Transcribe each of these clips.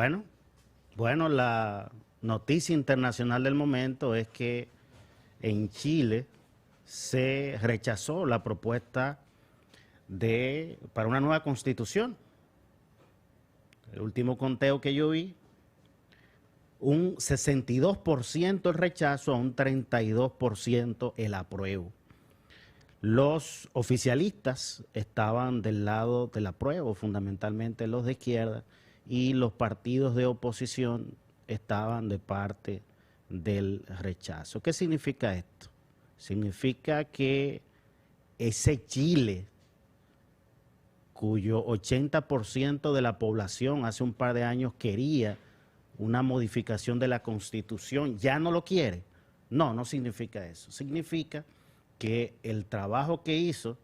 Bueno, bueno, la noticia internacional del momento es que en Chile se rechazó la propuesta para una nueva constitución. El último conteo que yo vi, un 62% el rechazo a un 32% el apruebo. Los oficialistas estaban del lado del apruebo, fundamentalmente los de izquierda, y los partidos de oposición estaban de parte del rechazo. ¿Qué significa esto? Significa que ese Chile, cuyo 80% de la población hace un par de años quería una modificación de la Constitución, ya no lo quiere. No, no significa eso. Significa que el trabajo que hizo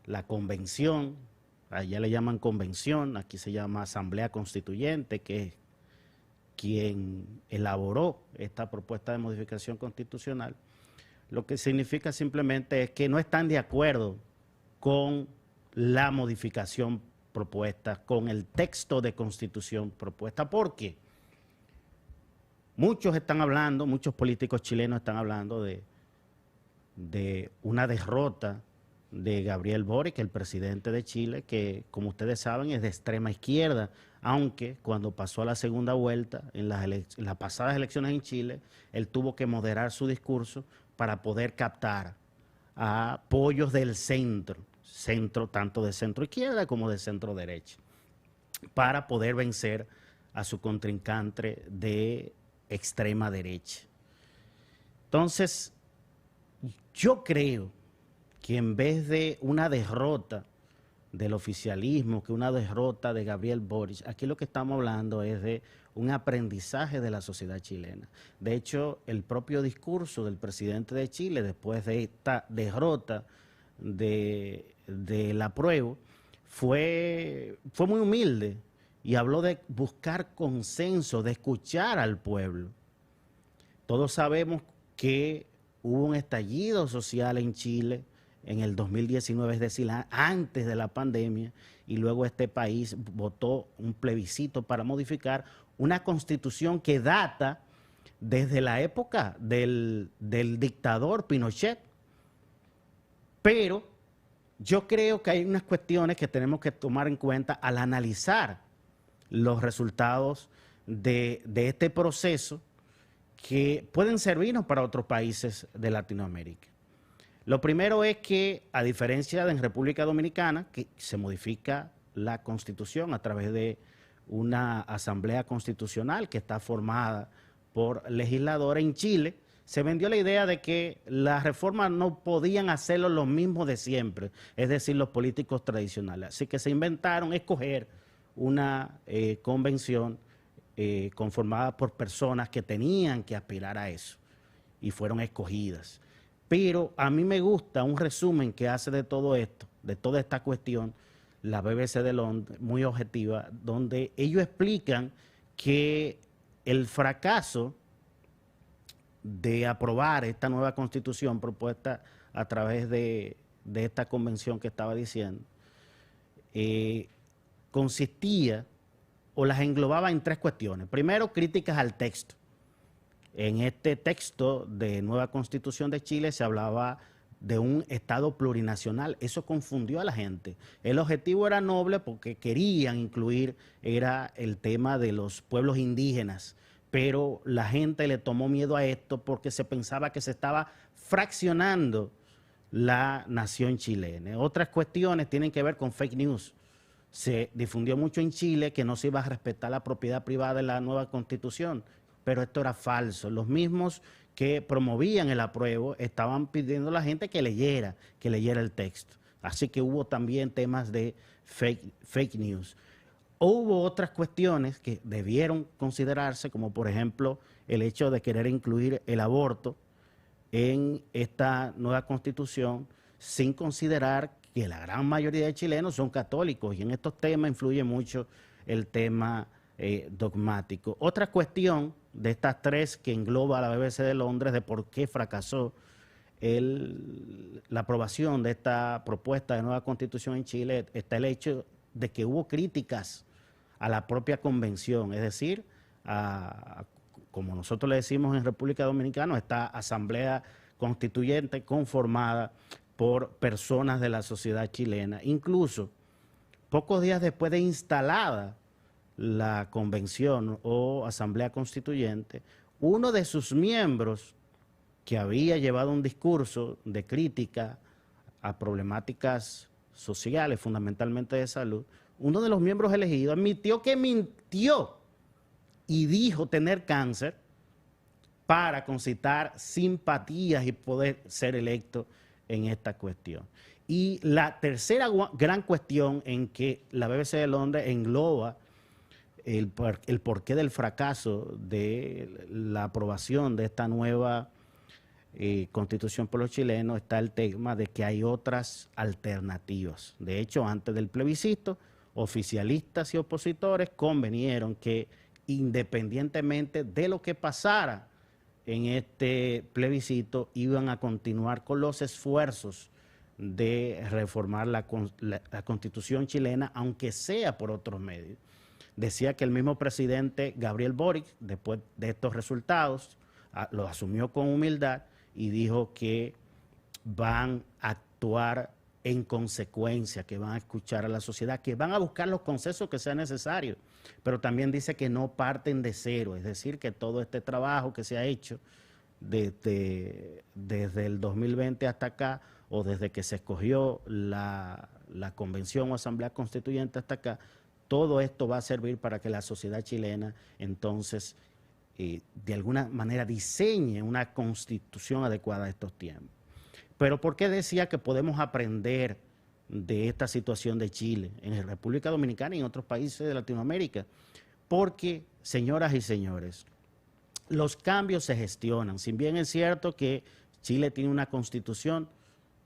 la convención, allá le llaman convención, aquí se llama Asamblea Constituyente, que es quien elaboró esta propuesta de modificación constitucional, lo que significa simplemente es que no están de acuerdo con la modificación propuesta, con el texto de constitución propuesta. ¿Por qué? Muchos están hablando, muchos políticos chilenos están hablando de una derrota de Gabriel Boric, el presidente de Chile, que como ustedes saben es de extrema izquierda, aunque cuando pasó a la segunda vuelta, en las pasadas elecciones en Chile, él tuvo que moderar su discurso para poder captar a apoyos del centro tanto de centro izquierda como de centro derecha, para poder vencer a su contrincante de extrema derecha. Entonces, yo creo que en vez de una derrota del oficialismo, que una derrota de Gabriel Boric, aquí lo que estamos hablando es de un aprendizaje de la sociedad chilena. De hecho, el propio discurso del presidente de Chile, después de esta derrota del apruebo, fue muy humilde y habló de buscar consenso, de escuchar al pueblo. Todos sabemos que hubo un estallido social en Chile en el 2019, es decir, antes de la pandemia, y luego este país votó un plebiscito para modificar una constitución que data desde la época del dictador Pinochet. Pero yo creo que hay unas cuestiones que tenemos que tomar en cuenta al analizar los resultados de este proceso, que pueden servirnos para otros países de Latinoamérica. Lo primero es que, a diferencia de en República Dominicana, que se modifica la Constitución a través de una asamblea constitucional que está formada por legisladores, en Chile se vendió la idea de que las reformas no podían hacerlo los mismos de siempre, es decir, los políticos tradicionales. Así que se inventaron escoger una convención conformada por personas que tenían que aspirar a eso y fueron escogidas. Pero a mí me gusta un resumen que hace de todo esto, de toda esta cuestión, la BBC de Londres, muy objetiva, donde ellos explican que el fracaso de aprobar esta nueva constitución propuesta a través de esta convención que estaba diciendo, consistía o las englobaba en tres cuestiones. Primero, críticas al texto. En este texto de nueva Constitución de Chile se hablaba de un Estado plurinacional. Eso confundió a la gente. El objetivo era noble porque querían incluir, era el tema de los pueblos indígenas, pero la gente le tomó miedo a esto porque se pensaba que se estaba fraccionando la nación chilena. Otras cuestiones tienen que ver con fake news. Se difundió mucho en Chile que no se iba a respetar la propiedad privada en la nueva Constitución, pero esto era falso. Los mismos que promovían el apruebo estaban pidiendo a la gente que leyera el texto. Así que hubo también temas de fake news. Hubo otras cuestiones que debieron considerarse, como por ejemplo el hecho de querer incluir el aborto en esta nueva Constitución, sin considerar que la gran mayoría de chilenos son católicos y en estos temas influye mucho el tema dogmático. Otra cuestión de estas tres que engloba la BBC de Londres de por qué fracasó la aprobación de esta propuesta de nueva Constitución en Chile está el hecho de que hubo críticas a la propia convención, es decir, como nosotros le decimos en República Dominicana, esta asamblea constituyente conformada por personas de la sociedad chilena. Incluso, pocos días después de instalada la convención o asamblea constituyente, uno de sus miembros, que había llevado un discurso de crítica a problemáticas sociales, fundamentalmente de salud, uno de los miembros elegidos admitió que mintió y dijo tener cáncer para concitar simpatías y poder ser electo en esta cuestión. Y la tercera gran cuestión en que la BBC de Londres engloba el porqué del fracaso de la aprobación de esta nueva constitución por los chilenos está el tema de que hay otras alternativas. De hecho, antes del plebiscito, oficialistas y opositores convinieron que independientemente de lo que pasara en este plebiscito, iban a continuar con los esfuerzos de reformar la constitución chilena, aunque sea por otros medios. Decía que el mismo presidente Gabriel Boric, después de estos resultados, lo asumió con humildad y dijo que van a actuar en consecuencia, que van a escuchar a la sociedad, que van a buscar los consensos que sean necesarios, pero también dice que no parten de cero, es decir, que todo este trabajo que se ha hecho desde el 2020 hasta acá, o desde que se escogió la convención o asamblea constituyente hasta acá, todo esto va a servir para que la sociedad chilena entonces de alguna manera diseñe una constitución adecuada a estos tiempos. Pero ¿por qué decía que podemos aprender de esta situación de Chile en la República Dominicana y en otros países de Latinoamérica? Porque, señoras y señores, los cambios se gestionan. Si bien es cierto que Chile tiene una constitución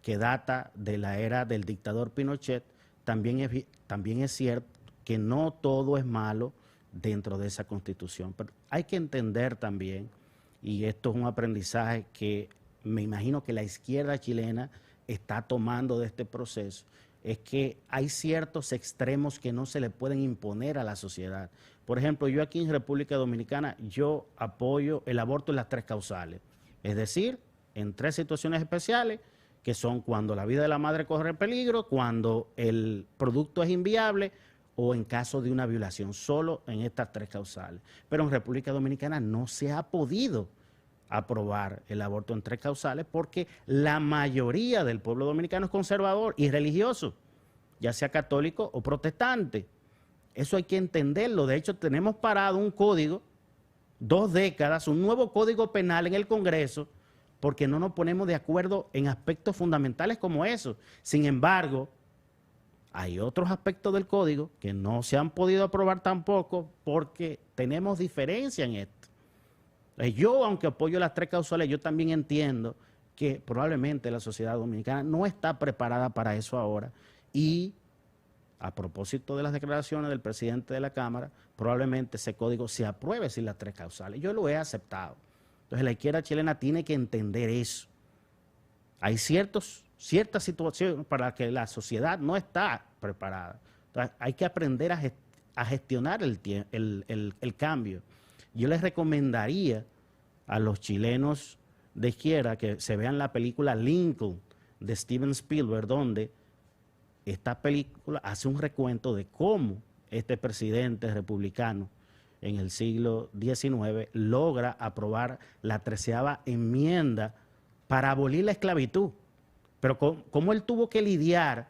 que data de la era del dictador Pinochet, también es cierto que no todo es malo dentro de esa constitución. Pero hay que entender también, y esto es un aprendizaje que me imagino que la izquierda chilena está tomando de este proceso, es que hay ciertos extremos que no se le pueden imponer a la sociedad. Por ejemplo, yo aquí en República Dominicana, yo apoyo el aborto en las 3 causales, es decir, en 3 situaciones especiales, que son cuando la vida de la madre corre peligro, cuando el producto es inviable o en caso de una violación, solo en estas 3 causales. Pero en República Dominicana no se ha podido aprobar el aborto en 3 causales porque la mayoría del pueblo dominicano es conservador y religioso, ya sea católico o protestante. Eso hay que entenderlo. De hecho, tenemos parado un código, 2 décadas, un nuevo código penal en el Congreso, porque no nos ponemos de acuerdo en aspectos fundamentales como eso. Sin embargo, hay otros aspectos del código que no se han podido aprobar tampoco porque tenemos diferencia en esto. Yo, aunque apoyo las 3 causales, yo también entiendo que probablemente la sociedad dominicana no está preparada para eso ahora. Y a propósito de las declaraciones del presidente de la Cámara, probablemente ese código se apruebe sin las 3 causales. Yo lo he aceptado. Entonces la izquierda chilena tiene que entender eso. Hay ciertas situaciones para las que la sociedad no está preparada. Entonces, hay que aprender a gestionar el cambio. Yo les recomendaría a los chilenos de izquierda que se vean la película Lincoln de Steven Spielberg, donde esta película hace un recuento de cómo este presidente republicano en el siglo XIX logra aprobar la 13ª enmienda para abolir la esclavitud. Pero cómo él tuvo que lidiar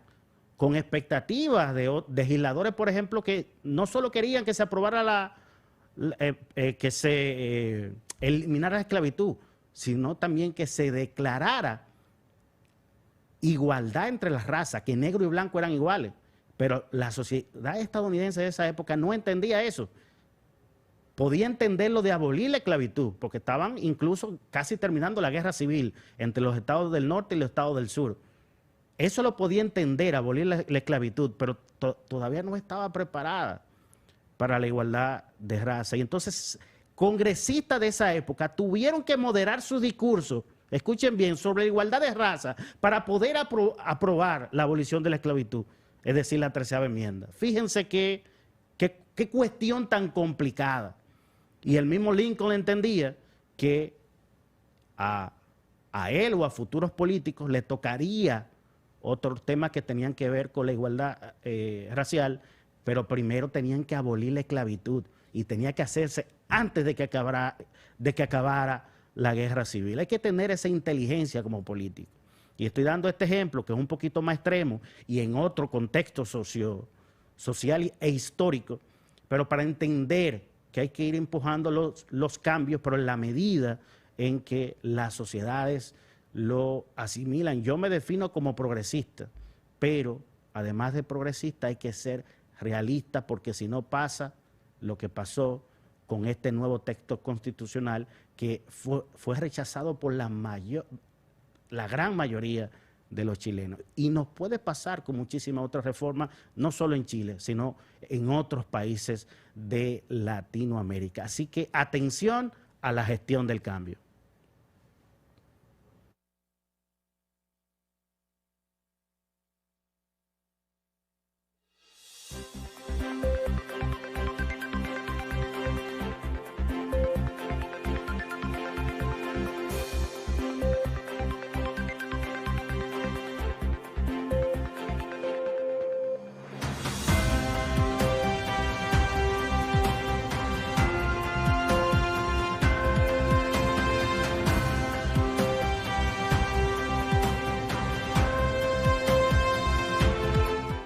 con expectativas de legisladores, por ejemplo, que no solo querían que se aprobara que se eliminara la esclavitud, sino también que se declarara igualdad entre las razas, que negro y blanco eran iguales. Pero la sociedad estadounidense de esa época no entendía eso. Podía entender lo de abolir la esclavitud, porque estaban incluso casi terminando la guerra civil entre los estados del norte y los estados del sur. Eso lo podía entender, abolir la esclavitud, pero todavía no estaba preparada para la igualdad de raza. Y entonces, congresistas de esa época tuvieron que moderar su discurso, escuchen bien, sobre la igualdad de raza para poder aprobar la abolición de la esclavitud, es decir, la 13ª enmienda. Fíjense qué cuestión tan complicada. Y el mismo Lincoln entendía que a él o a futuros políticos le tocaría otros temas que tenían que ver con la igualdad racial, pero primero tenían que abolir la esclavitud y tenía que hacerse antes de que acabara la guerra civil. Hay que tener esa inteligencia como político. Y estoy dando este ejemplo que es un poquito más extremo y en otro contexto social e histórico, pero para entender que hay que ir empujando los cambios, pero en la medida en que las sociedades lo asimilan. Yo me defino como progresista, pero además de progresista hay que ser realista, porque si no pasa lo que pasó con este nuevo texto constitucional que fue rechazado por la gran mayoría de los chilenos. Y nos puede pasar con muchísimas otras reformas, no solo en Chile, sino en otros países de Latinoamérica. Así que atención a la gestión del cambio.